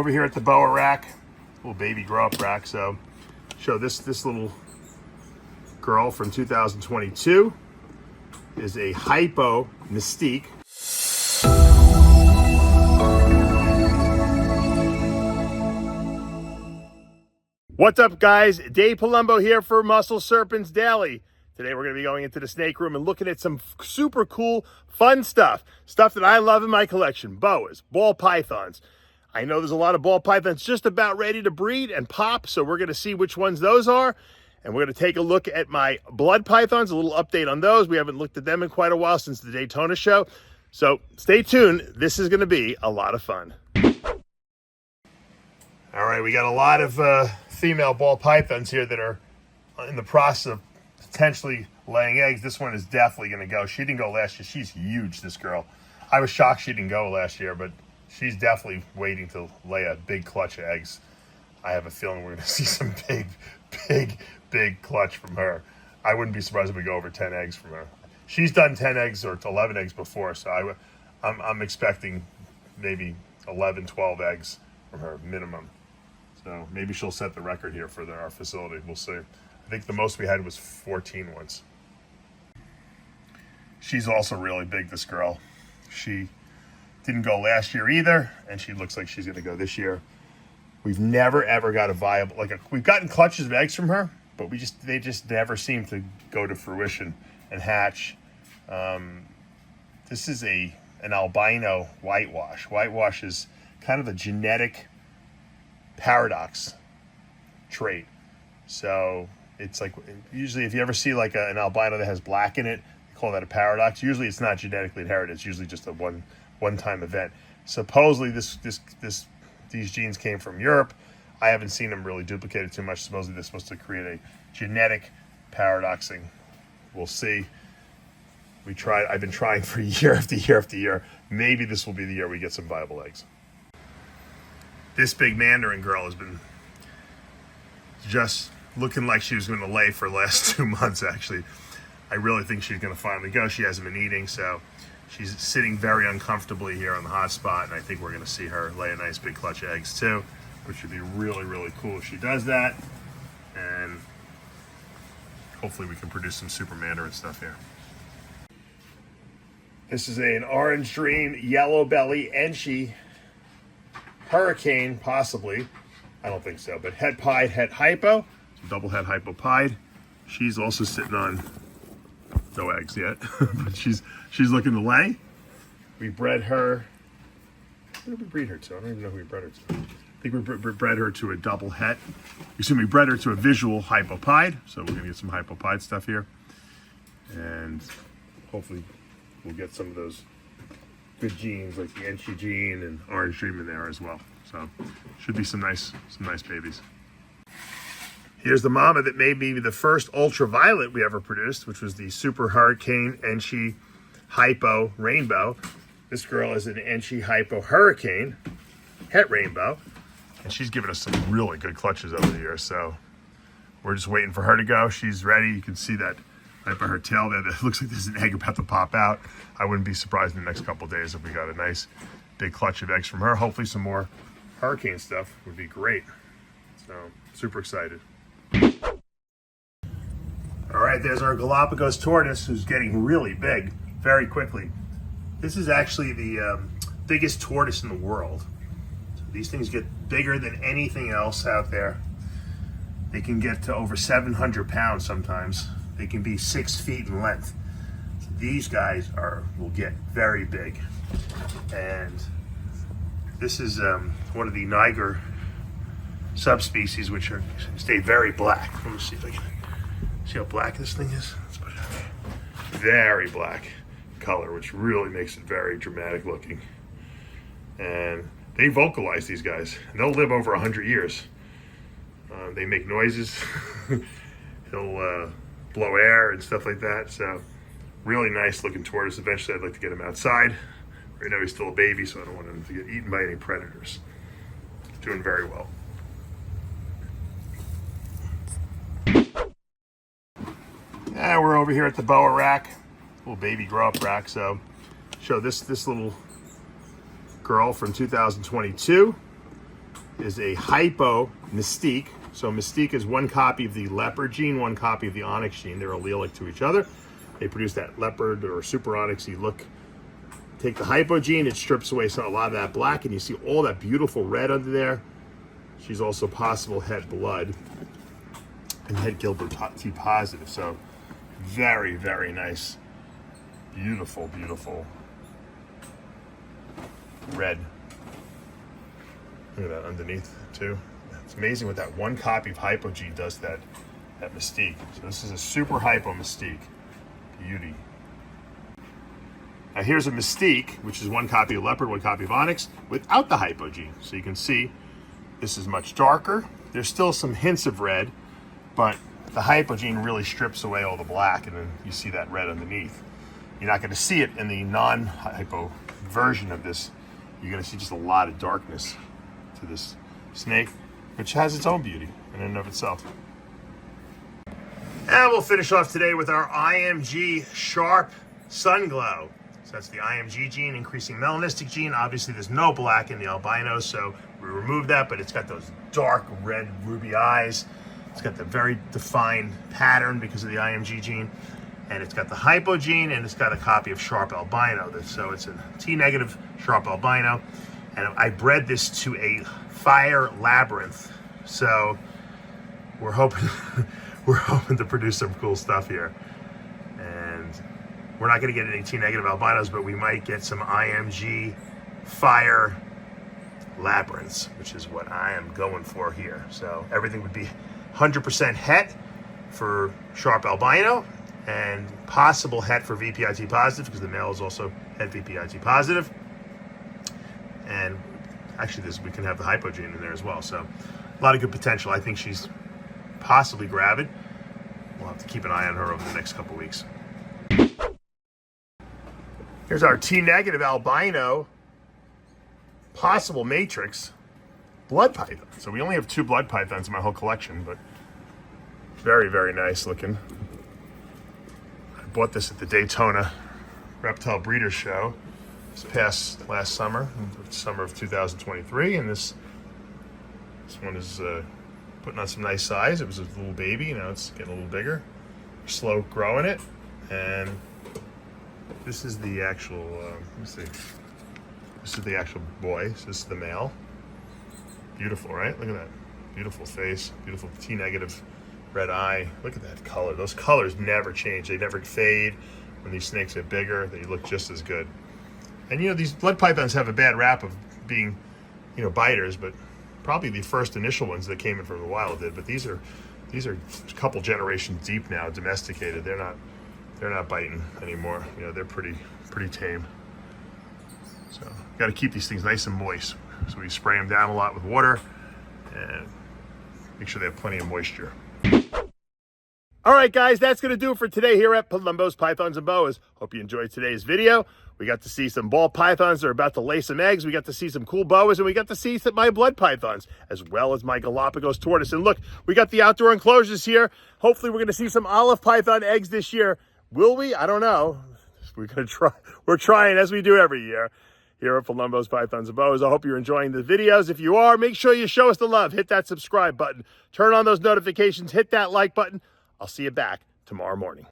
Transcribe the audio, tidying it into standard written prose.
over here at the Boa rack, little baby grow up rack. So show this little girl from 2022 is a Hypo Mystique. What's up, guys? Dave Palumbo here for Muscle Serpents Daily. Today we're going to be going into the snake room and looking at some super cool, fun stuff that I love in my collection. Boas, ball pythons. I know there's a lot of ball pythons just about ready to breed and pop, so we're going to see which ones those are. And we're going to take a look at my blood pythons, a little update on those. We haven't looked at them in quite a while since the Daytona show. So stay tuned. This is going to be a lot of fun. All right, we got a lot of female ball pythons here that are in the process of potentially laying eggs. This one is definitely going to go. She didn't go last year. She's huge, this girl. I was shocked she didn't go last year, but she's definitely waiting to lay a big clutch of eggs. I have a feeling we're going to see some big clutch from her. I wouldn't be surprised if we go over 10 eggs from her. She's done 10 eggs or 11 eggs before, so I'm expecting maybe 11, 12 eggs from her minimum. So maybe she'll set the record here for our facility. We'll see. I think the most we had was 14 once. She's also really big, this girl. She didn't go last year either, and she looks like she's going to go this year. We've never, ever got a viable, we've gotten clutches of eggs from her, but they just never seem to go to fruition and hatch. This is an albino whitewash. Whitewash is kind of a genetic paradox trait. So it's like, usually if you ever see like an albino that has black in it, they call that a paradox. Usually it's not genetically inherited. It's usually just a one-time event. Supposedly these genes came from Europe. I haven't seen them really duplicated too much. Supposedly they're supposed to create a genetic paradoxing. We'll see. I've been trying for year after year after year. Maybe this will be the year we get some viable eggs. This big Mandarin girl has been just looking like she was going to lay for the last 2 months, actually. I really think she's going to finally go. She hasn't been eating, so she's sitting very uncomfortably here on the hot spot, and I think we're going to see her lay a nice big clutch of eggs too, which would be really, really cool if she does that. And hopefully we can produce some super Mandarin stuff here. This is an orange dream, yellow belly, Enchi hurricane, possibly. I don't think so, but het pied, het hypo, double het hypo pied. She's also sitting on no eggs yet, but she's looking to lay. We bred her. Who did we breed her to? I don't even know who we bred her to. I think we bred her to a double het. We bred her to a visual hypo pied, so we're gonna get some hypo pied stuff here, and hopefully we'll get some of those good genes like the Enchi gene and orange dream in there as well. So should be some nice babies. Here's the mama that made me the first ultraviolet we ever produced, which was the Super Hurricane Enchi Hypo Rainbow. This girl is an Enchi Hypo Hurricane Het Rainbow, and she's given us some really good clutches over the years. So we're just waiting for her to go. She's ready. You can see that right by her tail there. That looks like there's an egg about to pop out. I wouldn't be surprised in the next couple of days if we got a nice big clutch of eggs from her. Hopefully some more hurricane stuff would be great. So super excited. All right, there's our Galapagos tortoise, who's getting really big very quickly. This is actually the biggest tortoise in the world. So these things get bigger than anything else out there. They can get to over 700 pounds sometimes. They can be 6 feet in length. So these guys will get very big. And this is one of the Niger subspecies, which stay very black. Let me see if I can see how black this thing is. Let's put it out there. Very black color, which really makes it very dramatic looking. And they vocalize, these guys, and they'll live over 100 years. They make noises. He'll blow air and stuff like that. So really nice looking tortoise. Eventually I'd like to get him outside. Right now he's still a baby, so I don't want him to get eaten by any predators. Doing very well. We're over here at the Boa rack, little baby grow up rack. So show this little girl from 2022 is a Hypo Mystique. So Mystique is one copy of the leopard gene, one copy of the onyx gene. They're allelic to each other. They produce that leopard or super onyxy look. Take the Hypo gene, it strips away a lot of that black, and you see all that beautiful red under there. She's also possible het blood and het Gilbert T positive. So very, very nice. Beautiful, beautiful red. Look at that underneath too. It's amazing what that one copy of Hypo G does to that Mystique. So this is a super Hypo Mystique. Beauty. Now here's a Mystique, which is one copy of leopard, one copy of onyx, without the Hypo G. So you can see this is much darker. There's still some hints of red, but the Hypo gene really strips away all the black, and then you see that red underneath. You're not going to see it in the non-Hypo version of this. You're going to see just a lot of darkness to this snake, which has its own beauty in and of itself. And we'll finish off today with our IMG Sharp Sunglow. So that's the IMG gene, increasing melanistic gene. Obviously there's no black in the albino, so we removed that, but it's got those dark red ruby eyes. It's got the very defined pattern because of the IMG gene. And it's got the Hypo gene, and it's got a copy of Sharp Albino. So it's a T-negative Sharp Albino. And I bred this to a fire labyrinth. So we're hoping to produce some cool stuff here. And we're not going to get any T-negative albinos, but we might get some IMG fire labyrinths, which is what I am going for here. So everything would be 100% het for Sharp Albino, and possible het for VPIT positive, because the male is also het VPIT positive. And actually we can have the Hypo gene in there as well. So a lot of good potential. I think she's possibly gravid. We'll have to keep an eye on her over the next couple weeks. Here's our T-negative albino possible matrix blood python. So we only have 2 blood pythons in my whole collection, but very, very nice looking. I bought this at the Daytona Reptile Breeders Show last summer, summer of 2023, and this one is putting on some nice size. It was a little baby, now it's getting a little bigger. We're slow growing it, and this is the actual, let me see. This is the actual boy, so this is the male. Beautiful, right? Look at that. Beautiful face, beautiful T-negative red eye. Look at that color. Those colors never change. They never fade. When these snakes get bigger, they look just as good. And you know, these blood pythons have a bad rap of being, you know, biters, but probably the first initial ones that came in from the wild did. But these are a couple generations deep now, domesticated. They're not biting anymore. You know, they're pretty tame. So got to keep these things nice and moist. So we spray them down a lot with water and make sure they have plenty of moisture. All right, guys, that's going to do it for today here at Palumbo's Pythons and Boas. Hope you enjoyed today's video. We got to see some ball pythons that are about to lay some eggs. We got to see some cool boas, and we got to see my blood pythons, as well as my Galapagos tortoise. And look, we got the outdoor enclosures here. Hopefully we're going to see some olive python eggs this year. Will we? I don't know. We're going to try. We're trying, as we do every year here at Palumbo's Pythons and Boas. I hope you're enjoying the videos. If you are, make sure you show us the love. Hit that subscribe button. Turn on those notifications. Hit that like button. I'll see you back tomorrow morning.